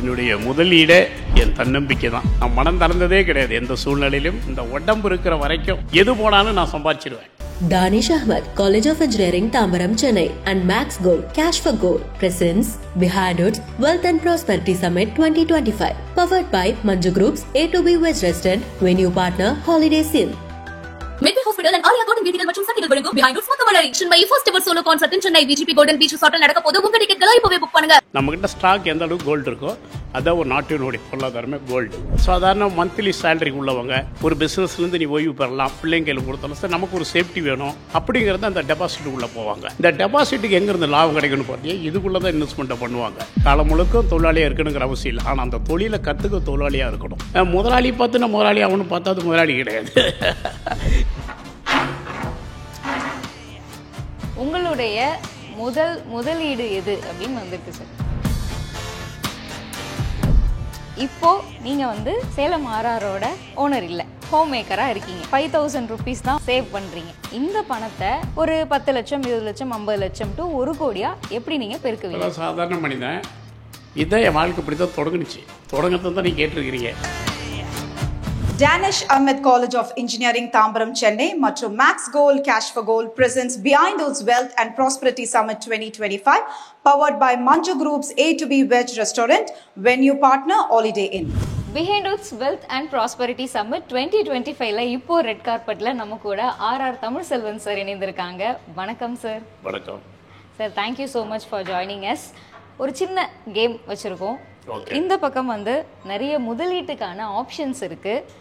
என்னுடைய முதலீடே என் தன்னம்பிக்கை தான். நான் மனம் திறந்ததே கிடையாது. எந்த சூழ்நிலையிலும் இந்த உடம்பு இருக்கிற வரைக்கும் எது போனாலும் நான் சம்பாதிச்சிருவேன். Danish Ahmed, College of Engineering, Tambaram, Chennai and Max Gold, Cash for Gold presents Behind Hoods Wealth and Prosperity Summit 2025. Powered by Manju Group's A2B Veg Restaurant, venue partner Holiday Inn. Medway Hospital and Aria Golden Beauty மற்றும் சக்திகள் வழங்கும் Behind Hoods மொத்த வளரி Chennai first ever solo concert in Chennai VGP Golden Beach Resort நடக்க போது. உங்க டிக்கெட்களை இப்பவே book பண்ணுங்க. நம்ம கிட்ட ஸ்டாக் எந்த அளவுக்கு கோல்டு இருக்கோ அதான் ஒரு நாட்டினுடைய பொருளாதாரமே கோல்டு. சாதாரண மந்த்லி சேலரி உள்ளவங்க ஒரு பிசினஸ்லேருந்து நீ ஓய்வு பெறலாம், பிள்ளைங்களுக்கு கொடுத்தாலும் சார் நமக்கு ஒரு சேஃப்டி வேணும் அப்படிங்கிறது அந்த டெபாசிட்டுக்குள்ளே போவாங்க. இந்த டெபாசிட்டுக்கு எங்கேருந்து லாபம் கிடைக்கணும்னு பார்த்தீங்கன்னா இதுக்குள்ளே தான் இன்வெஸ்ட்மெண்ட்டை பண்ணுவாங்க. காலம் முழுக்க தொழிலாளியாக இருக்கணுங்கிற அவசியம் இல்லை. ஆனால் அந்த தொழிலை கற்றுக்க தொழிலாளியாக இருக்கணும். முதலாளி பார்த்து நான் முதலாளி அவனு பார்த்தா அது முதலாளி கிடையாது. உங்களுடைய முதலீடு எது அப்படின்னு வந்துருக்கு சார். இப்போ நீங்க சேலம் ஆர்ஆரோட ஓனர் இல்ல, ஹோம் மேக்கரா இருக்கீங்க. 5000 rupees தான் சேவ் பண்றீங்க. இந்த பணத்தை ஒரு 10 லட்சம் 20 லட்சம் 50 லட்சம் டு 1 கோடியா எப்படி நீங்க பெருக்குவீங்க? சாதாரண மனிதன் இதான் என் வாழ்க்கை இப்படி தான் தொடங்குச்சு. தொடங்கத்தை தான் நீ கேட்டிருக்கிறீங்க. Danish Ahmed College of Engineering, Tambaram, Chennai மற்றும் Max Gold Cash for Gold presents Behind Hoods Wealth and Prosperity Summit 2025 powered by Manju Group's A2B Veg Restaurant, venue partner Holiday Inn. Behind Hoods Wealth and Prosperity Summit 2025ல இப்போ red கார்பெட்ல நம்ம கூட RR Tamil Selvan sir இணைந்திருக்காங்க. வணக்கம் sir. வணக்கம் sir. Thank you so much for joining us. ஒரு சின்ன game வச்சுருக்கோம். இந்த பக்கம் நிறைய முதலீட்டுக்கான ஆப்ஷன்ஸ் இருக்குது.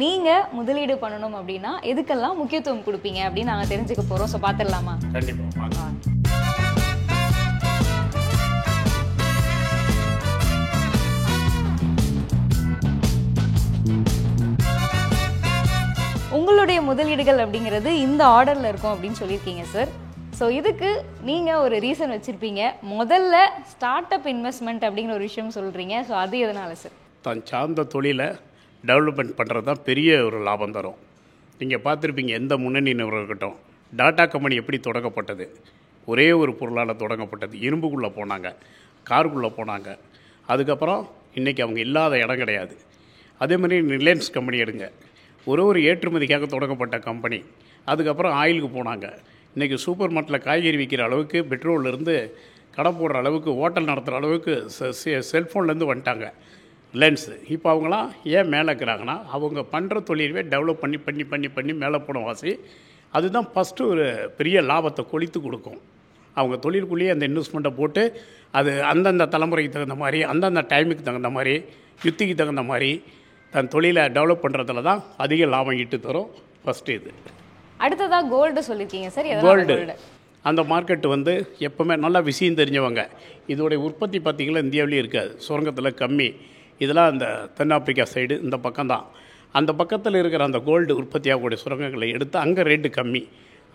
நீங்கள் முதலீடு பண்ணணும் அப்படின்னா எதுக்கெல்லாம் முக்கியத்துவம் கொடுப்பீங்க அப்படின்னு நாங்கள் தெரிஞ்சுக்க போகிறோம். ஸோ பார்த்துடலாமா? கண்டிப்பாக. உங்களுடைய முதலீடுகள் அப்படிங்கிறது இந்த ஆர்டரில் இருக்கும் அப்படின்னு சொல்லியிருக்கீங்க சார். ஸோ இதுக்கு நீங்கள் ஒரு ரீசன் வச்சுருப்பீங்க. முதல்ல ஸ்டார்ட் அப் இன்வெஸ்ட்மெண்ட் அப்படிங்கிற ஒரு விஷயம் சொல்கிறீங்க. ஸோ அது எதனால சார்? தான் சார்ந்த தொழிலை டெவலப்மெண்ட் பண்ணுறது தான் பெரிய ஒரு லாபம் தரும். நீங்கள் பார்த்துருப்பீங்க எந்த முன்னணி நிறுவனம் இருக்கட்டும், டாடா கம்பெனி எப்படி தொடங்கப்பட்டது? ஒரே ஒரு பொருளால் தொடங்கப்பட்டது. இரும்புக்குள்ளே போனாங்க, காருக்குள்ளே போனாங்க. அதுக்கப்புறம் இன்றைக்கி அவங்க இல்லாத இடம் கிடையாது. அதே மாதிரி ரிலையன்ஸ் கம்பெனி எடுங்க, ஒரு ஏற்றுமதிக்காக தொடங்கப்பட்ட கம்பெனி. அதுக்கப்புறம் ஆயிலுக்கு போனாங்க. இன்றைக்கி சூப்பர் மார்க்கெட்டில் காய்கறி விற்கிற அளவுக்கு, பெட்ரோல்லேருந்து கடை போடுற அளவுக்கு, ஹோட்டல் நடத்துகிற அளவுக்கு செல்ஃபோன்லேருந்து வந்துட்டாங்க ரிலையன்ஸு. இப்போ அவங்களாம் ஏன் மேலே இருக்கிறாங்கன்னா அவங்க பண்ணுற தொழிலவே டெவலப் பண்ணி பண்ணி பண்ணி பண்ணி மேலே போன வாசி. அதுதான் ஃபஸ்ட்டு ஒரு பெரிய லாபத்தை கொளித்து கொடுக்கும். அவங்க தொழிலுக்குள்ளேயே அந்த இன்வெஸ்ட்மெண்ட்டை போட்டு அது அந்தந்த தலைமுறைக்கு தகுந்த மாதிரி, அந்தந்த டைமுக்கு தகுந்த மாதிரி, யுத்திக்கு தகுந்த மாதிரி தன் தொழிலை டெவலப் பண்ணுறதுல தான் அதிக லாபம் ஈட்டு தரும். ஃபஸ்ட்டு இது. அடுத்ததாக கோல்டு சொல்லியிருக்கீங்க சார். கோல்டு அந்த மார்க்கெட்டு எப்போவுமே நல்லா விஷயம் தெரிஞ்சவங்க. இதோடைய உற்பத்தி பார்த்திங்கன்னா இந்தியாவிலேயே இருக்காது, சுரங்கத்தில் கம்மி. இதெல்லாம் அந்த தென்னாப்பிரிக்கா சைடு இந்த பக்கம்தான். அந்த பக்கத்தில் இருக்கிற அந்த கோல்டு உற்பத்தி ஆகக்கூடிய சுரங்கங்களை எடுத்து அங்கே ரேட்டு கம்மி.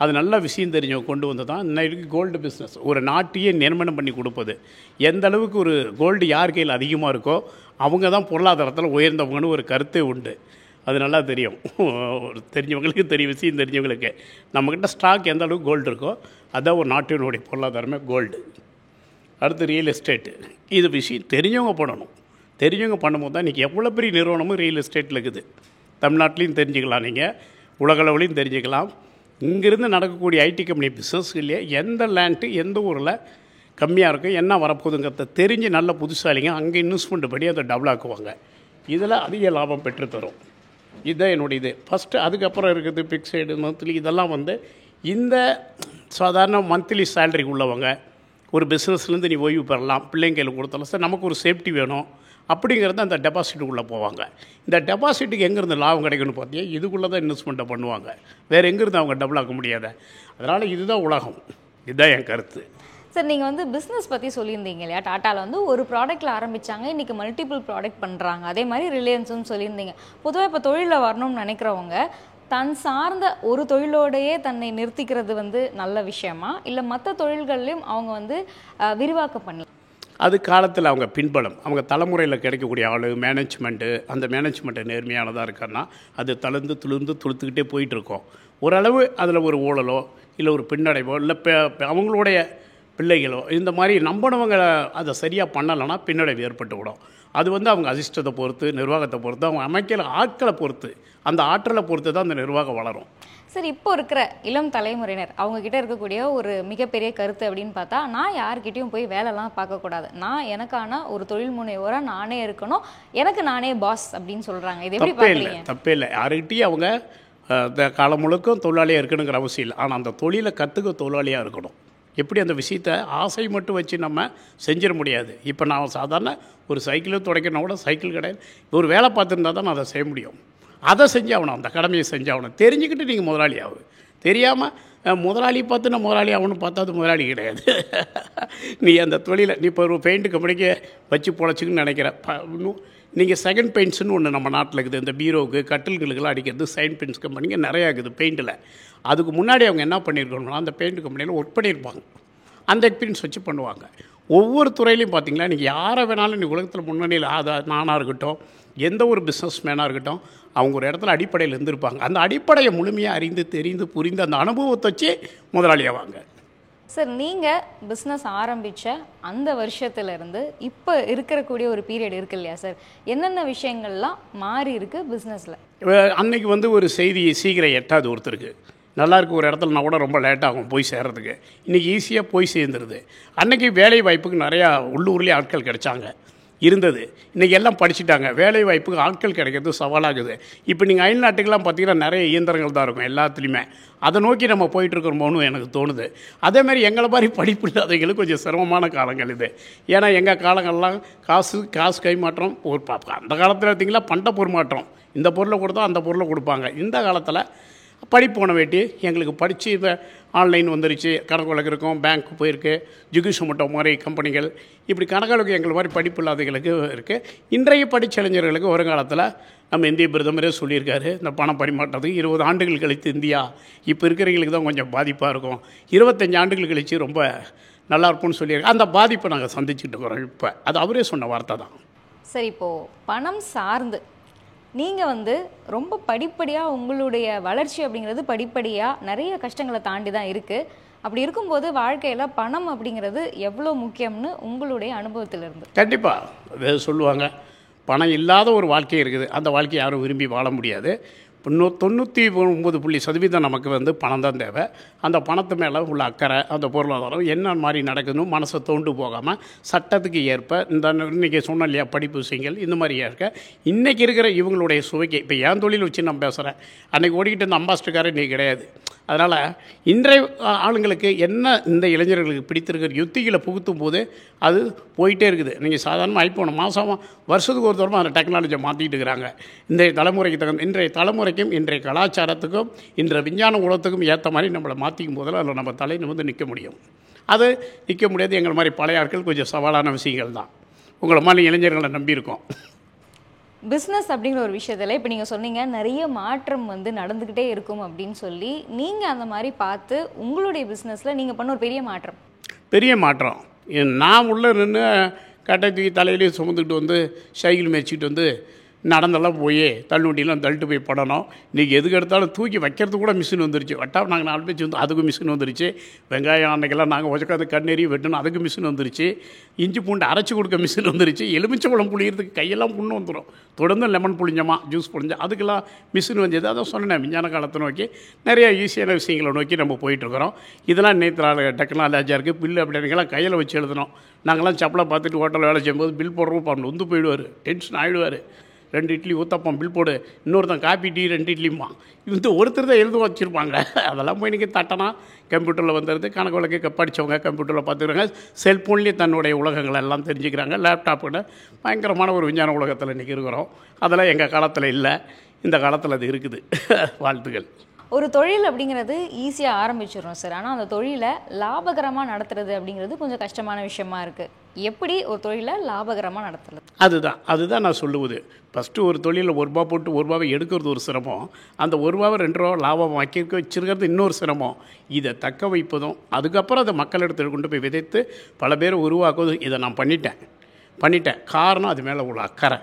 அது நல்ல விஷயம் தெரிஞ்சவங்க கொண்டு வந்து தான் இன்னைக்கு கோல்டு பிஸ்னஸ் ஒரு நாட்டையே நிர்மாணம் பண்ணி கொடுப்பது. எந்த அளவுக்கு ஒரு கோல்டு யார் கையில் அதிகமாக இருக்கோ அவங்க தான் பொருளாதாரத்தில் உயர்ந்தவங்கன்னு ஒரு கருத்தே உண்டு. அது நல்லா தெரியும், தெரிஞ்சவங்களுக்கு தெரியும், விஷயம் தெரிஞ்சவங்களுக்கு. நம்மக்கிட்ட ஸ்டாக் எந்த அளவுக்கு கோல்டு இருக்கோ அதுதான் ஒரு நாட்டினுடைய பொருளாதாரமே கோல்டு. அடுத்து ரியல் எஸ்டேட்டு. இது விஷயம் தெரிஞ்சவங்க பண்ணணும். தெரிஞ்சவங்க பண்ணும்போது தான் இன்றைக்கி எவ்வளோ பெரிய நிறுவனமும் ரியல் எஸ்டேட்டில் இருக்குது. தமிழ்நாட்டிலையும் தெரிஞ்சுக்கலாம், நீங்கள் உலகளவுலையும் தெரிஞ்சுக்கலாம். இங்கேருந்து நடக்கக்கூடிய ஐடி கம்பெனி பிஸ்னஸ்லேயே எந்த லேண்ட்டு எந்த ஊரில் கம்மியாக இருக்கும், என்ன வரப்போகுதுங்கிறத தெரிஞ்சு நல்ல புதுசாலிங்க அங்கே இன்வெஸ்ட்மெண்ட் படி அதை டெவலப் ஆக்குவாங்க. இதில் அதிக லாபம் பெற்றுத்தரும். இதுதான் என்னுடைய இது ஃபஸ்ட்டு. அதுக்கப்புறம் இருக்குது ஃபிக்ஸடு மந்த்லி. இதெல்லாம் இந்த சாதாரண மந்த்லி சேலரி உள்ளவங்க ஒரு பிஸ்னஸ்லேருந்து நீ ஓய்வு பெறலாம், பிள்ளைங்களுக்கு கொடுத்தாலும் சார் நமக்கு ஒரு சேஃப்டி வேணும் அப்படிங்கிறது அந்த டெபாசிட்டுக்குள்ளே போவாங்க. இந்த டெபாசிட்டுக்கு எங்கேருந்து லாபம் கிடைக்கணும்னு பார்த்தீங்கன்னா இதுக்குள்ளே தான் இன்வெஸ்ட்மெண்ட்டை பண்ணுவாங்க. வேறு எங்கேருந்து அவங்க டெவலப் ஆக்க முடியாத. அதனால் இதுதான் உலகம். இதுதான் என் கருத்து. சார், நீங்கள் பிஸ்னஸ் பற்றி சொல்லியிருந்தீங்க இல்லையா? டாட்டாவில் ஒரு ப்ராடக்ட்டில் ஆரம்பித்தாங்க, இன்றைக்கி மல்டிபிள் ப்ராடக்ட் பண்ணுறாங்க. அதே மாதிரி ரிலையன்ஸும் சொல்லியிருந்தீங்க. பொதுவாக இப்போ தொழிலில் வரணும்னு நினைக்கிறவங்க தன் சார்ந்த ஒரு தொழிலோடையே தன்னை நிறுத்திக்கிறது நல்ல விஷயமா, இல்லை மற்ற தொழில்கள்லையும் அவங்க விரிவாக்கம் பண்ணலாம்? அது காலத்தில் அவங்க பின்பலம், அவங்க தலைமுறையில் கிடைக்கக்கூடிய ஆள் மேனேஜ்மெண்ட்டு, அந்த மேனேஜ்மெண்ட்டு நேர்மையானதாக இருக்கான்னா அது தளர்ந்து துளுத்துக்கிட்டே போயிட்டுருக்கோம். ஓரளவு அதில் ஒரு ஊழலோ இல்லை ஒரு பின்னடைவோ இல்லை அவங்களுடைய பிள்ளைகளோ இந்த மாதிரி நம்பினவங்க அதை சரியாக பண்ணலைன்னா பின்னடைவு ஏற்பட்டு விடும். அது வந்து அவங்க அதிர்ஷ்டத்தை பொறுத்து, நிர்வாகத்தை பொறுத்து, அவங்க அமைக்கிற ஆட்களை பொறுத்து, அந்த ஆற்றலை பொறுத்து தான் அந்த நிர்வாகம் வளரும். சரி, இப்போ இருக்கிற இளம் தலைமுறையினர் அவங்க கிட்ட இருக்கக்கூடிய ஒரு மிகப்பெரிய கருத்து அப்படின்னு பார்த்தா, நான் யார்கிட்டயும் போய் வேலைலாம் பார்க்கக்கூடாது, நான் எனக்கான ஒரு தொழில் முனைவோராக நானே இருக்கணும், எனக்கு நானே பாஸ் அப்படின்னு சொல்றாங்க. இது எப்படி பார்க்குறீங்க? தப்பே இல்லை. யாருக்கிட்டையும் அவங்க இந்த காலம் முழுக்கும் தொழிலாளியாக இருக்கணுங்கிற அவசியம் இல்லை. ஆனால் அந்த தொழிலை கற்றுக்க தொழிலாளியாக இருக்கணும். எப்படி அந்த விஷயத்தை ஆசை மட்டும் வச்சு நம்ம செஞ்சிட முடியாது. இப்போ நான் சாதாரண ஒரு சைக்கிளும் துடைக்கணும் கூட சைக்கிள் கிடையாது, ஒரு வேலை பார்த்துருந்தா தான் நான் அதை செய்ய முடியும். அதை செஞ்சாகணும், அந்த கடமையை செஞ்சாகணும். தெரிஞ்சுக்கிட்டு நீங்கள் முதலாளி ஆகும். தெரியாமல் முதலாளி பார்த்து நான் முதலாளி ஆகணும்னு பார்த்தா அது முதலாளி கிடையாது. நீ அந்த தொழிலை நீ இப்போ ஒரு பெயிண்ட் கம்பெனிக்கு வச்சு பொழைச்சிக்குன்னு நினைக்கிற நீங்கள் செகண்ட் பெயிண்ட்ஸ்னு ஒன்று நம்ம நாட்டில் இருக்குது. இந்த பீரோவுக்கு கட்டில்களுக்கெல்லாம் அடிக்கிறது செகண்ட் பெயிண்ட்ஸ் கம்பெனிங்க நிறையா இருக்குது பெயிண்டில். அதுக்கு முன்னாடி அவங்க என்ன பண்ணியிருக்கணும்னா அந்த பெயிண்ட் கம்பெனியில் ஒர்க் பண்ணியிருப்பாங்க, அந்த எக்ஸ்பீரியன்ஸ் வச்சு பண்ணுவாங்க. ஒவ்வொரு துறையிலையும் பார்த்தீங்களா, நீங்கள் யாரை வேணாலும் நீ உலகத்தில் முன்னணியில் நானாக இருக்கட்டும், எந்த ஒரு பிஸ்னஸ் மேனாக இருக்கட்டும், அவங்க ஒரு இடத்துல அடிப்படையில் இருந்திருப்பாங்க. அந்த அடிப்படையை முழுமையாக அறிந்து தெரிந்து புரிந்து அந்த அனுபவத்தை வச்சு முதலாளியாவாங்க. சார், நீங்கள் பிஸ்னஸ் ஆரம்பித்த அந்த வருஷத்துலேருந்து இப்போ இருக்கக்கூடிய ஒரு பீரியட் இருக்கு இல்லையா சார், என்னென்ன விஷயங்கள்லாம் மாறி இருக்குது பிஸ்னஸில்? அன்னைக்கு வந்து ஒரு செய்தி சீக்கிரம் எட்டாவது ஒருத்தருக்கு நல்லா இருக்குது ஒரு இடத்துல நான் கூட ரொம்ப லேட்டாகும் போய் சேர்றதுக்கு. இன்றைக்கி ஈஸியாக போய் சேர்ந்துருது. அன்றைக்கி வேலை வாய்ப்புக்கு நிறையா உள்ளூர்லேயே ஆட்கள் கிடைச்சாங்க இருந்தது. இன்றைக்கி எல்லாம் படிச்சுட்டாங்க, வேலை வாய்ப்புக்கு ஆட்கள் கிடைக்கிறது சவாலாகுது. இப்போ நீங்கள் அயல் நாட்டுக்கெல்லாம் பார்த்தீங்கன்னா நிறைய இயந்திரங்கள் தான் இருக்கும் எல்லாத்துலேயுமே. அதை நோக்கி நம்ம போயிட்டுருக்கிறோமோன்னு எனக்கு தோணுது. அதேமாதிரி எங்களை மாதிரி படிப்பு இல்லாதவங்களுக்கு கொஞ்சம் சிரமமான காலங்கள் இது. ஏன்னா எங்கள் காலங்கள்லாம் காசு கைமாற்றம் ஒரு அந்த காலத்தில் பார்த்தீங்களா பண்ட பொருமாற்றம், இந்த பொருளை கொடுத்தா அந்த பொருளை கொடுப்பாங்க. இந்த காலத்தில் படிப்பு போன வேட்டி எங்களுக்கு படித்து இப்போ ஆன்லைன் வந்துருச்சு, கணக்கு வழக்கு இருக்கும், பேங்க் போயிருக்கு, ஜிகுஷு மட்டோ மாதிரி கம்பெனிகள், இப்படி கணக்காளுக்கு எங்களை மாதிரி படிப்பு இல்லாதவங்களுக்கு இருக்குது. இன்றைய படித்த இளைஞர்களுக்கு ஒரு காலத்தில் நம்ம இந்திய பிரதமரே சொல்லியிருக்காரு, இந்த பணம் பரிமாற்றத்துக்கு 20 ஆண்டுகள் கழித்து இந்தியா இப்போ இருக்கிறவங்களுக்கு தான் கொஞ்சம் பாதிப்பாக இருக்கும், 25 ஆண்டுகள் கழித்து ரொம்ப நல்லா இருப்போம்னு சொல்லியிருக்காரு. அந்த பாதிப்பை நாங்கள் சந்திச்சுட்டு இருக்கிறோம் இப்போ. அது அவரே சொன்ன வார்த்தை தான். சரி, இப்போது பணம் சார்ந்து நீங்கள் ரொம்ப படிப்படியாக உங்களுடைய வளர்ச்சி அப்படிங்கிறது படிப்படியாக நிறைய கஷ்டங்களை தாண்டி தான் இருக்குது. அப்படி இருக்கும்போது வாழ்க்கையில் பணம் அப்படிங்கிறது எவ்வளோ முக்கியம்னு உங்களுடைய அனுபவத்திலிருந்து? கண்டிப்பாக சொல்லுவாங்க, பணம் இல்லாத ஒரு வாழ்க்கை இருக்குது, அந்த வாழ்க்கையை யாரும் விரும்பி வாழ முடியாது. 99% நமக்கு பணம் தான் தேவை. அந்த பணத்து மேலே உள்ள அக்கறை, அந்த பொருளாதாரம் என்ன மாதிரி நடக்குதுன்னு மனசை தோண்டு போகாமல் சட்டத்துக்கு ஏற்ப இன்றைக்கி சொன்னோம் இல்லையா படிப்பு விஷயங்கள் இந்த மாதிரி இருக்க இன்றைக்கி இருக்கிற இவங்களுடைய சுவைக்கு இப்போ என் தொழில் வச்சு நான் பேசுகிறேன். அன்றைக்கி ஓடிக்கிட்டு இருந்த அம்பாஸ்டர்காரர் இன்றைக்கி கிடையாது. அதனால் இன்றைய ஆளுங்களுக்கு என்ன இந்த இளைஞர்களுக்கு பிடித்திருக்கிற யுத்திகளை புகுத்தும் போது அது போயிட்டே இருக்குது. நீங்கள் சாதாரணமாக ஐஃபோன் மாதம் வருஷத்துக்கு ஒரு தூரமாக அந்த டெக்னாலஜியை மாற்றிட்டு இருக்கிறாங்க. இன்றைய தலைமுறைக்கும் இன்றைய கலாச்சாரத்துக்கும் இன்றைய விஞ்ஞான உலகத்துக்கும் ஏற்ற மாதிரி நம்மளை மாற்றிக்கும் போதில் அதில் நம்ம தலை நிமிர்ந்து நிற்க முடியும். அது நிற்க முடியாது. எங்களை மாதிரி பழைய ஆட்கள் கொஞ்சம் சவாலான விஷயங்கள் தான். உங்களை மாதிரி இளைஞர்களை நம்பியிருக்கோம். பிஸ்னஸ் அப்படிங்கிற ஒரு விஷயத்தில் இப்போ நீங்கள் சொன்னீங்க நிறைய மாற்றம் நடந்துக்கிட்டே இருக்கும் அப்படின்னு சொல்லி, நீங்கள் அந்த மாதிரி பார்த்து உங்களுடைய பிஸ்னஸில் நீங்கள் பண்ண ஒரு பெரிய மாற்றம் நான் உள்ளே நின்று கட்டை தூக்கி தலையிலேயே சுமந்துக்கிட்டு சைக்கிள் மேய்ச்சிக்கிட்டு நடந்தெல்லாம் போய் தள்ளுவண்டியெல்லாம் தள்ளிட்டு போய் படணும். இன்றைக்கி எதுக்கு எடுத்தாலும் தூக்கி வைக்கிறது கூட மிஷின் வந்துருச்சு. வட்டாக நாங்கள் 4 பேச்சு அதுக்கு மிஷின் வந்துருச்சு. வெங்காயம் அன்றைக்கெல்லாம் நாங்கள் உச்சக்காது கண்ணெறி வெட்டணும், அதுக்கு மிஷின் வந்துருச்சு. இஞ்சி பூண்டு அரைச்சி கொடுக்க மிஷின் வந்துருச்சு. எலுமிச்சம்பழம் புளியறதுக்கு கையெல்லாம் புண்ணு வந்துடும். தொடர்ந்து லெமன் புளிஞ்சோமா ஜூஸ் புளிஞ்சா அதுக்கெல்லாம் மிஷின் வந்தது. அதான் சொன்னேன், விஞ்ஞான காலத்தை நோக்கி நிறையா ஈஸியான விஷயங்களை நோக்கி நம்ம போயிட்டுருக்குறோம். இதெல்லாம் நேற்று டெக்னாலஜியாக இருக்குது. பில்லு அப்படின்னுக்கெல்லாம் கையில் வச்சு எழுதணும். நாங்கள்லாம் சப்பலை பார்த்துட்டு ஹோட்டலில் வேலை செய்யும்போது பில் போடுறோம் பண்ணு போயிடுவார், டென்ஷன் ஆகிடுவார். 2 இட்லி ஊற்றப்போம் பில் போடு, இன்னொருத்தன் காப்பி டீ 2 இட்லிம்மா, ஒருத்தர் தான் எழுத வச்சுருப்பாங்க. அதெல்லாம் போய் இன்றைக்கி தட்டனா கம்ப்யூட்டரில் வந்துடுது. கணக்கு வழக்கு படித்தவங்க கம்ப்யூட்டரில் பார்த்துக்கிறாங்க. செல்ஃபோன்லேயே தன்னுடைய உலகங்கள் எல்லாம் தெரிஞ்சுக்கிறாங்க. லேப்டாப்போட பயங்கரமான ஒரு விஞ்ஞான உலகத்தில் இன்றைக்கி இருக்கிறோம். அதெல்லாம் எங்கள் காலத்தில் இல்லை, இந்த காலத்தில் அது இருக்குது. வாழ்த்துக்கள். ஒரு தொழில் அப்படிங்கிறது ஈஸியாக ஆரம்பிச்சிடும் சார், ஆனால் அந்த தொழிலை லாபகரமாக நடத்துறது அப்படிங்கிறது கொஞ்சம் கஷ்டமான விஷயமா இருக்குது. எப்படி ஒரு தொழிலை லாபகரமாக நடத்துறது? அதுதான் நான் சொல்லுவது. ஃபஸ்ட்டு ஒரு தொழிலில் ₹1 போட்டு ₹1 எடுக்கிறது ஒரு சிரமம். அந்த ₹1 ₹2 லாபம் வச்சிருக்கிறது இன்னொரு சிரமம். இதை தக்க வைப்பதும் அதுக்கப்புறம் அதை மக்களிடத்தில் கொண்டு போய் விதைத்து பல பேர் உருவாக்குவதும் இதை நான் பண்ணிட்டேன். காரணம் அது மேலே உள்ள அக்கறை.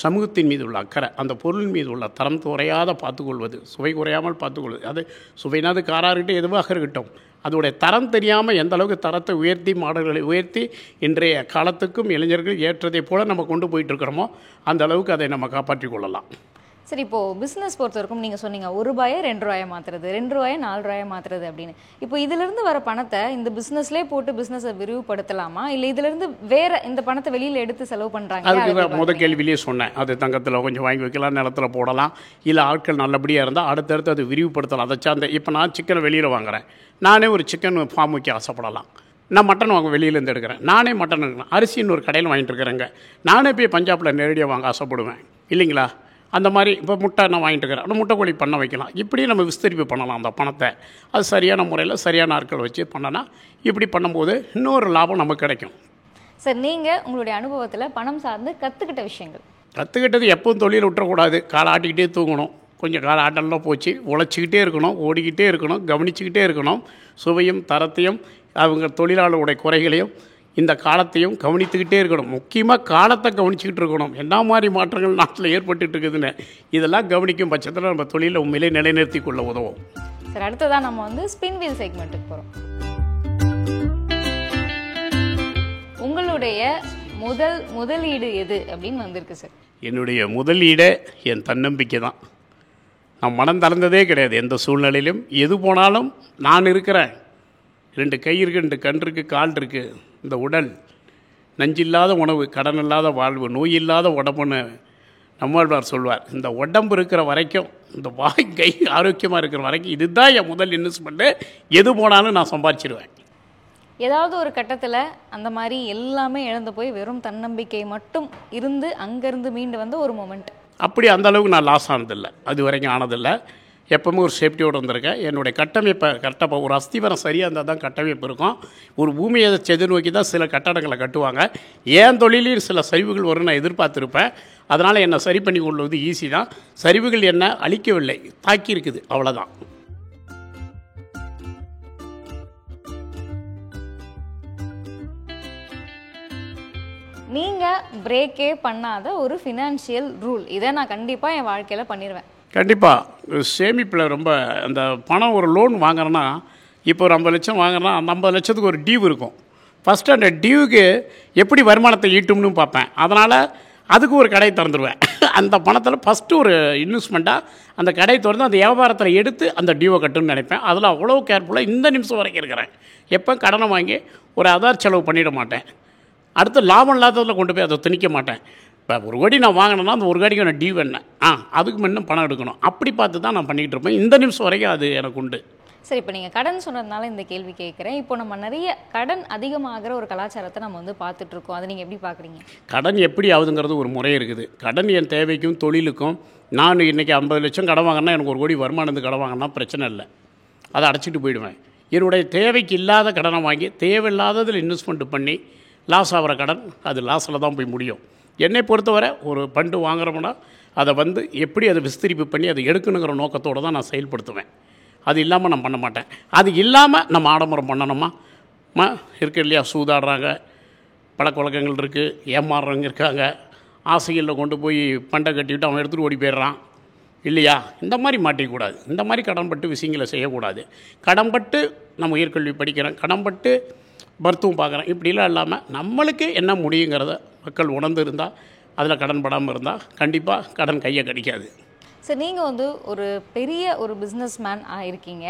சமூகத்தின் மீது உள்ள அக்கறை, அந்த பொருள் மீது உள்ள தரம் குறையாத பார்த்துக்கொள்வது, சுவை குறையாமல் பார்த்துக்கொள்வது. அது சுவைனாது காராகட்டும் எதுவாக இருக்கட்டும், அதோடைய தரம் தெரியாமல் எந்த அளவுக்கு தரத்தை உயர்த்தி மாடல்களை உயர்த்தி இன்றைய காலத்துக்கும் இளைஞர்கள் ஏற்றதை போல் நம்ம கொண்டு போயிட்டுருக்கிறோமோ அந்த அளவுக்கு அதை நம்ம காப்பாற்றி கொள்ளலாம். சரி, இப்போது பிஸ்னஸ் பொறுத்த வரைக்கும் நீங்கள் சொன்னீங்க ₹1 ₹2 மாற்றுறது, ₹2 ₹4 மாற்றுறது அப்படின்னு. இப்போ இதிலிருந்து வர பணத்தை இந்த பிஸ்னஸ்லேயே போட்டு பிஸ்னஸை விரிவுபடுத்தலாமா, இல்லை இதிலிருந்து வேறு இந்த பணத்தை வெளியில் எடுத்து செலவு பண்ணுறாங்க? அதுக்கு முதல் கேள்வியிலேயே சொன்னேன், அது தங்கத்தில் கொஞ்சம் வாங்கி வைக்கலாம், நிலத்தில் போடலாம், இல்லை ஆட்கள் நல்லபடியாக இருந்தால் அடுத்தடுத்து அது விரிவுபடுத்தலாம். அதை சார்ந்த இப்போ நான் சிக்கனை வெளியில் வாங்குகிறேன், நானே ஒரு சிக்கன் ஃபார்ம் வைக்க ஆசைப்படலாம். நான் மட்டன் வாங்க வெளியிலேருந்து எடுக்கிறேன், நானே மட்டன் எடுக்கிறேன். அரிசின்னு ஒரு கடையில் வாங்கிட்டு இருக்கிறேங்க, நானே போய் பஞ்சாபில் நேரடியாக வாங்க ஆசைப்படுவேன் இல்லைங்களா? அந்த மாதிரி இப்போ முட்டை நான் வாங்கிட்டு இருக்கிறேன், அந்த முட்டைக்கோழி பண்ண வைக்கலாம். இப்படி நம்ம விஸ்தரிப்பு பண்ணலாம் அந்த பணத்தை. அது சரியான முறையில் சரியான ஆட்கள் வச்சு பண்ணனா இப்படி பண்ணும்போது இன்னொரு லாபம் நமக்கு கிடைக்கும். சார், நீங்கள் உங்களுடைய அனுபவத்தில் பணம் சார்ந்து கற்றுக்கிட்ட விஷயங்கள்? கற்றுக்கிட்டது எப்பவும் தொழில் விட்டுறக்கூடாது. காலை ஆட்டிக்கிட்டே தூங்கணும், கொஞ்சம் காலை ஆட்டெல்லாம் போச்சு, உழைச்சிக்கிட்டே இருக்கணும், ஓடிக்கிட்டே இருக்கணும், கவனிச்சுக்கிட்டே இருக்கணும். சுவையும் தரத்தையும் அவங்க தொழிலாளருடைய குறைகளையும் இந்த காலத்தையும் கவனித்துக்கிட்டே இருக்கணும். முக்கியமாக காலத்தை கவனிச்சுக்கிட்டு இருக்கணும். என்ன மாதிரி மாற்றங்கள் நாட்டில் ஏற்பட்டுட்டு இருக்குதுன்னு இதெல்லாம் கவனிக்கும் பட்சத்தில் நம்ம தொழிலை உண்மையிலே நிலைநிறுத்தி கொள்ள உதவும். சார், அடுத்ததான் நம்ம வந்து ஸ்பின் வீல் செக்மெண்ட்டுக்கு போகிறோம். உங்களுடைய முதலீடு எது அப்படின்னு வந்திருக்கு சார்? என்னுடைய முதலீடே என் தன்னம்பிக்கை தான். நான் மனம் திறந்ததே கிடையாது எந்த சூழ்நிலையிலும். எது போனாலும் நான் இருக்கிறேன், 2 கை இருக்குது, 2 கண் இருக்குது, கால் இருக்குது. இந்த உடல் நஞ்சில்லாத உணவு, கடன் இல்லாத வாழ்வு, நோய் இல்லாத உடம்புன்னு நம்மாழ்வார் சொல்வார். இந்த உடம்பு இருக்கிற வரைக்கும், இந்த வாய் கை ஆரோக்கியமாக இருக்கிற வரைக்கும் இதுதான் என் முதல் இன்வெஸ்ட்மெண்ட்டு. எது போனாலும் நான் சம்பாதிச்சிடுவேன். ஏதாவது ஒரு கட்டத்தில் அந்த மாதிரி எல்லாமே இழந்து போய் வெறும் தன்னம்பிக்கை மட்டும் இருந்து அங்கேருந்து மீண்டு வந்த ஒரு மொமெண்ட்? அப்படி அந்த அளவுக்கு நான் லாஸ் ஆனதில்லை, அது வரைக்கும் ஆனதில்லை. எப்பவுமே ஒரு சேஃப்டியோடு இருந்திருக்கேன். என்னுடைய கட்டமைப்பை கரெக்டாக, ஒரு அஸ்திவாரம் சரியாக இருந்தால் தான் கட்டமைப்பு இருக்கும். ஒரு பூமியை செது நோக்கி தான் சில கட்டடங்களை கட்டுவாங்க. ஏன் தொழிலையும் சில சரிவுகள் வரும் நான் எதிர்பார்த்துருப்பேன். அதனால் என்னை சரி பண்ணி கொள்வது ஈஸி தான். சரிவுகள் என்ன அழிக்கவில்லை, தாக்கி இருக்குது, அவ்வளோதான். நீங்கள் பிரேக்கே பண்ணாத ஒரு ஃபினான்ஷியல் ரூல், இதை நான் கண்டிப்பாக என் வாழ்க்கையில் பண்ணிடுவேன்? கண்டிப்பாக. சேமிப்பில் ரொம்ப அந்த பணம், ஒரு லோன் வாங்குறேன்னா, இப்போ ஒரு 50 லட்சம் வாங்குறேன்னா அந்த 50 லட்சத்துக்கு ஒரு டியூ இருக்கும். ஃபஸ்ட்டு அந்த டியூவுக்கு எப்படி வருமானத்தை ஈட்டும்னு பார்ப்பேன். அதனால் அதுக்கு ஒரு கடை திறந்துருவேன். அந்த பணத்தில் ஃபஸ்ட்டு ஒரு இன்வெஸ்ட்மெண்ட்டாக அந்த கடை திறந்து அந்த வியாபாரத்தில் எடுத்து அந்த டியூவை கட்டுன்னு நினைப்பேன். அதில் அவ்வளோ கேர்ஃபுல்லாக இந்த நிமிஷம் வரைக்கும் இருக்கிறேன். எப்போ கடனை வாங்கி ஒரு ஆதார் செலவு பண்ணிட மாட்டேன். அடுத்து லாபம் இல்லாததில் கொண்டு போய் அதை திணிக்க மாட்டேன். இப்போ ஒரு கோடி நான் வாங்கினேன்னா அந்த ஒரு கோடிக்கு நான் டியூ என்ன, அதுக்கு முன்ன பணம் எடுக்கணும். அப்படி பார்த்து தான் நான் பண்ணிகிட்டு இருப்பேன். இந்த நிமிஷம் வரைக்கும் அது எனக்கு உண்டு. சரி, இப்போ நீங்கள் கடன் சொன்னதுனால இந்த கேள்வி கேட்குறேன். இப்போ நம்ம நிறைய கடன் அதிகமாகிற ஒரு கலாச்சாரத்தை நம்ம வந்து பார்த்துட்ருக்கோம். அதை நீங்கள் எப்படி பார்க்குறீங்க? கடன் எப்படி ஆகுதுங்கிறது ஒரு முறை இருக்குது. கடன் என் தேவைக்கும் தொழிலுக்கும், நான் இன்றைக்கி 50 லட்சம் கடன் வாங்கினா எனக்கு 1 கோடி வருமானத்து கடன் வாங்கினா பிரச்சனை இல்லை, அதை அடைச்சிட்டு போயிடுவேன். என்னுடைய தேவைக்கு இல்லாத கடனை வாங்கி தேவையில்லாததில் இன்வெஸ்ட்மெண்ட் பண்ணி லாஸ் ஆகிற கடன் அது லாஸில் தான் போய் முடியும். என்னை பொறுத்தவரை ஒரு ஃபண்டு வாங்குறோம்னா அதை வந்து எப்படி அதை விஸ்தரிப்பு பண்ணி அதை எடுக்கணுங்கிற நோக்கத்தோடு தான் நான் செயல்படுத்துவேன். அது இல்லாமல் நான் பண்ண மாட்டேன். அது இல்லாமல் நம்ம ஆடம்பரம் பண்ணணுமா இருக்கு இல்லையா? சூதாடுறாங்க, பழக்க வழக்கங்கள் இருக்குது, ஏமாறுறவங்க இருக்காங்க, ஆசைகளில் கொண்டு போய் பண்டை கட்டிவிட்டு அவன் எடுத்துகிட்டு ஓடி போயிடுறான் இல்லையா? இந்த மாதிரி மாட்டிக்கூடாது. இந்த மாதிரி கடன்பட்டு விஷயங்களை செய்யக்கூடாது. கடன்பட்டு நம்ம உயர்கல்வி படிக்கிறேன், கடன்பட்டு மருத்துவம் பார்க்குறேன், இப்படிலாம் இல்லாமல் நம்மளுக்கு என்ன முடியுங்கிறத மக்கள் உணர்ந்து இருந்தால், அதில் கடன் படாமல் இருந்தால் கண்டிப்பாக கடன் கையை கடிக்காது. சார், நீங்கள் வந்து ஒரு பெரிய ஒரு பிஸ்னஸ் மேன் இருக்கீங்க.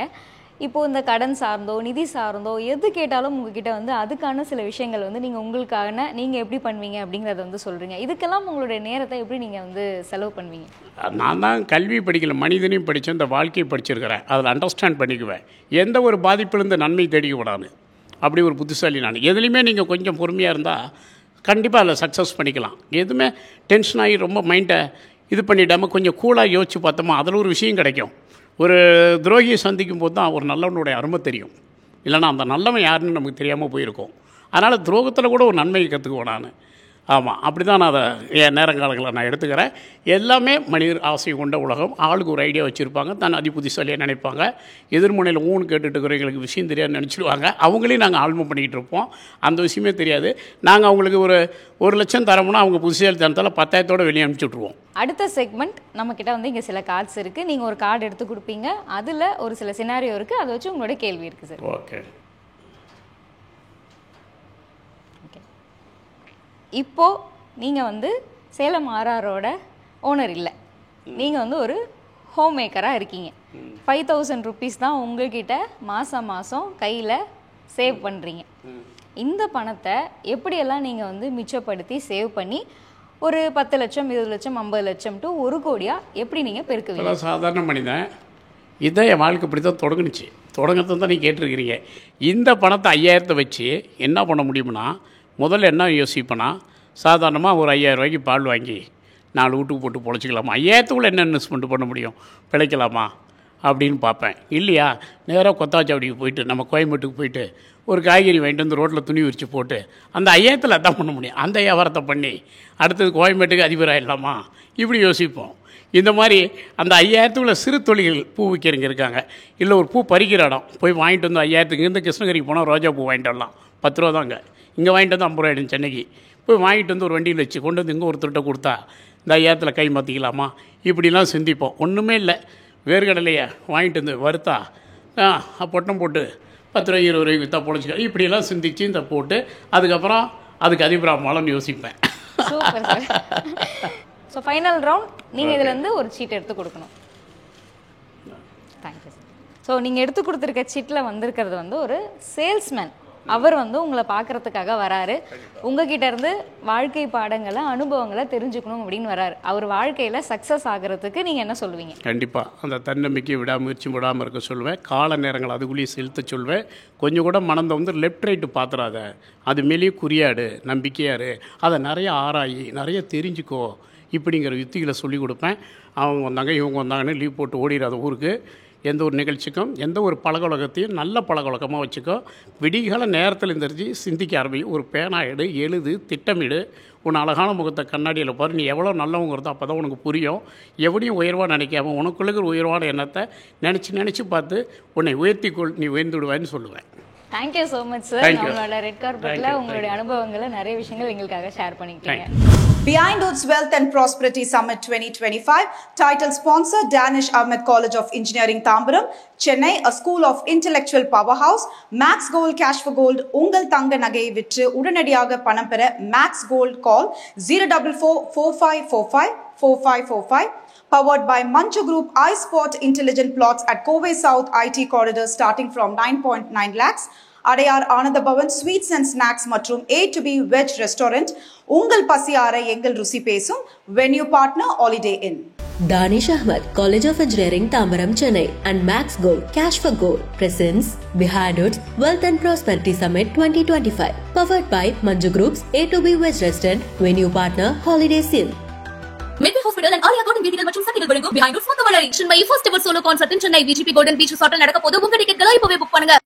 இப்போது இந்த கடன் சார்ந்தோ நிதி சார்ந்தோ எது கேட்டாலும் உங்ககிட்ட வந்து அதுக்கான சில விஷயங்கள் வந்து நீங்கள் உங்களுக்கான நீங்கள் எப்படி பண்ணுவீங்க அப்படிங்கிறத வந்து சொல்கிறீங்க. இதுக்கெல்லாம் உங்களுடைய நேரத்தை எப்படி நீங்கள் வந்து செலவு பண்ணுவீங்க? நான் தான் கல்வி படிக்கல, மனிதனையும் படித்தேன், இந்த வாழ்க்கையை படிச்சிருக்கிறேன். அதில் அண்டர்ஸ்டாண்ட் பண்ணிக்குவேன். எந்த ஒரு பாதிப்பிலிருந்து நன்மை தேடிக்க கூடாது. அப்படி ஒரு புத்திசாலி நான். எதுலேயுமே நீங்கள் கொஞ்சம் பொறுமையாக இருந்தால் கண்டிப்பாக அதில் சக்ஸஸ் பண்ணிக்கலாம். எதுவுமே டென்ஷன் ஆகி ரொம்ப மைண்டை இது பண்ணிடாமல் கொஞ்சம் கூலாக யோசித்து பார்த்தோமா அதில் ஒரு விஷயம் கிடைக்கும். ஒரு துரோகியை சந்திக்கும் போது தான் ஒரு நல்லவனுடைய அருமை தெரியும். இல்லைனா அந்த நல்லவன் யாருன்னு நமக்கு தெரியாமல் போயிருக்கோம். அதனால் துரோகத்தில் கூட ஒரு நன்மையை கற்றுக்குவோம் நான். ஆமாம், அப்படி தான் நான் அதை என் நேரங்காலங்களை நான் எடுத்துக்கிறேன். எல்லாமே மனிதர் ஆசை கொண்ட உலகம். ஆளுக்கு ஒரு ஐடியா வச்சுருப்பாங்க, தான் அதி புத்திசாலியாக நினைப்பாங்க. எதிர்முனையில் ஊன்னு கேட்டுட்டு இருக்கிறவங்களுக்கு விஷயம் தெரியாது நினச்சிடுவாங்க. அவங்களையும் நாங்கள் ஆல்பம் பண்ணிக்கிட்டு இருப்போம். அந்த விஷயமே தெரியாது. நாங்கள் அவங்களுக்கு ஒரு லட்சம் தரோம்னா அவங்க புத்திசாலித்தனத்தால் 10,000 வெளியே அனுப்பிச்சி விட்ருவோம். அடுத்த செக்மெண்ட் நம்மக்கிட்ட வந்து இங்கே சில கார்ட்ஸ் இருக்குது. நீங்கள் ஒரு கார்டு எடுத்து கொடுப்பீங்க, அதில் ஒரு சில சினாரியோ இருக்குது, அதை வச்சு உங்களோட கேள்வி இருக்குது சார். ஓகே. இப்போது நீங்கள் வந்து சேலம் ஆர்ஆரோட ஓனர் இல்லை, நீங்கள் வந்து ஒரு ஹோம் மேக்கராக இருக்கீங்க. 5,000 rupees தான் உங்கள்கிட்ட மாதம் கையில் சேவ் பண்ணுறீங்க. இந்த பணத்தை எப்படியெல்லாம் நீங்கள் வந்து மிச்சப்படுத்தி சேவ் பண்ணி ஒரு 10 லட்சம் 20 லட்சம் 50 லட்சம் டு 1 கோடியாக எப்படி நீங்கள் பெருக்குவீங்க? சாதாரண மனிதன் இதான் என் வாழ்க்கை இப்படி தான் தொடங்குனுச்சு. தொடங்கத்தை தான் நீங்கள் கேட்டிருக்கிறீங்க. இந்த பணத்தை 5,000 வச்சு என்ன பண்ண முடியும்னா, முதல்ல என்ன யோசிப்பேன்னா, சாதாரணமாக ஒரு 5,000 ரூபாய்க்கு பால் வாங்கி 4 வீட்டுக்கு போட்டு பொழைச்சிக்கலாமா, 5,000 என்ன இன்வெஸ்ட்மெண்ட் பண்ண முடியும், பிழைக்கலாமா அப்படின்னு பார்ப்பேன். இல்லையா, நேராக கொத்தாச்சாவடிக்கு போயிட்டு நம்ம கோயம்பேட்டுக்கு போயிட்டு ஒரு காய்கறி வாங்கிட்டு வந்து ரோட்டில் துணி விரித்து போட்டு அந்த 5,000 அதான் பண்ண முடியும். அந்த வியாபாரத்தை பண்ணி அடுத்தது கோயம்பேட்டுக்கு அதிபராகிடலாமா இப்படி யோசிப்போம். இந்த மாதிரி அந்த 5,000 சிறு தொழில்கள், பூ விற்கிறவங்க இருக்காங்க, இல்லை ஒரு பூ பறிக்கிற இடம் போய் வாங்கிட்டு வந்து 5,000 இங்கேருந்து கிருஷ்ணகிரிக்கு போனால் ரோஜா பூ வாங்கிட்டு வரலாம், 10 ரூபா தாங்க. இங்கே வாங்கிட்டு வந்து 50 ரூபா ஆகிடும். சென்னைக்கு போய் வாங்கிட்டு வந்து ஒரு வண்டியில் வச்சு கொண்டு வந்து இங்கே ஒருத்தர்கிட்ட கொடுத்தா இந்த 5,000 கை மாற்றிக்கலாமா இப்படிலாம் சிந்திப்போம். ஒன்றுமே இல்லை, வேர்க்கடலையை வாங்கிட்டு வந்து வறுத்தா பொட்டம் போட்டு 10 ரூபாய் 20 ரூபாய்க்கு விற்றா பொழைச்சிக்க, இப்படிலாம் சிந்திச்சு இந்த போட்டு அதுக்கப்புறம் அதுக்கு அதிபராமாலன்னு யோசிப்பேன். Super sir. So final round நீங்கள் இதுலேருந்து ஒரு சீட் எடுத்து கொடுக்கணும். Thank you sir. ஸோ நீங்கள் எடுத்து கொடுத்துருக்க சீட்டில் வந்திருக்கிறது வந்து ஒரு சேல்ஸ்மேன். அவர் வந்து உங்களை பார்க்குறதுக்காக வராரு. உங்ககிட்ட இருந்து வாழ்க்கை பாடங்களை அனுபவங்களை தெரிஞ்சுக்கணும் அப்படின்னு வராரு. அவர் வாழ்க்கையில் சக்ஸஸ் ஆகிறதுக்கு நீங்கள் என்ன சொல்லுவீங்க? கண்டிப்பாக அந்த தன்னம்பிக்கை விடாமுயற்சி விடாமல் இருக்க சொல்லுவேன். கால நேரங்கள் அதுக்குள்ளேயே செலுத்த சொல்வேன். கொஞ்சம் கூட மனதை வந்து லெஃப்ட் ரைட்டு பார்த்துடாத, அது மேலேயே குறியாடு, நம்பிக்கையாரு, அதை நிறைய ஆராயி நிறைய தெரிஞ்சுக்கோ இப்படிங்கிற யுத்திகளை சொல்லிக் கொடுப்பேன். அவங்க வந்தாங்க இவங்க வந்தாங்கன்னு லீவ் போட்டு ஓடிடாத ஊருக்கு. எந்த ஒரு நிகழ்ச்சிக்கும் எந்த ஒரு பழக்கவழக்கத்தையும் நல்ல பழக்கவழக்கமாக வச்சுக்கோ. விடிகால நேரத்தில் எந்திரிச்சு சிந்திக்க ஆரம்பி, ஒரு பேனா எடு, எழுது, திட்டமிடு. உன் அழகான முகத்தை கண்ணாடியில் பாரு, நீ எவ்வளோ நல்லவங்கிறதோ அப்போ தான் உனக்கு புரியும். எவனையும் உயர்வாக நினைக்காம உனக்குள்ள உயர்வான எண்ணத்தை நினச்சி பார்த்து உன்னை உயர்த்திக்கொள், நீ உயர்ந்து விடுவான்னு சொல்லுவேன். Thank you so much sir. நம்மளோட ரெட் கார்பெட்டில் உங்களுடைய அனுபவங்களை நிறைய விஷயங்கள் எங்களுக்காக ஷேர் பண்ணிக்கிட்டீங்க. Behind Woods Wealth and Prosperity Summit 2025, title sponsor Danish Ahmed College of Engineering Tambaram, Chennai, a school of intellectual powerhouse. Max Gold Cash for Gold, உங்கள் தங்க நகையை விற்று உடனடியாக பணம் பெற Max Gold call 04445454545. Powered by Manju Group, iSpot Intelligent Plots at Kovai South IT Corridor starting from 9.9 lakhs. Adyar Ananda Pawan sweets and snacks மற்றும் A2B veg restaurant. உங்கள் பசியார எங்கள் ருசி பேசும். Venue partner holiday in. Danish Ahmed College of Engineering Tambaram Chennai and Max Gold Cash for Gold presents Behind Woods Wealth and Prosperity Summit 2025. Powered by Manju Group's A2B Veg Restaurant. Venue partner Holidays Inn. Midway Hospital and Alia Golden வீதிகள் மற்றும் சக்திகள் வழங்கும் Behind Woods மொத்தவளரி. Chennai first ever solo concert Chennai VGP golden beach hotel நடக்க போது. உங்க டிக்கெட்களை இப்பவே book பண்ணுங்க.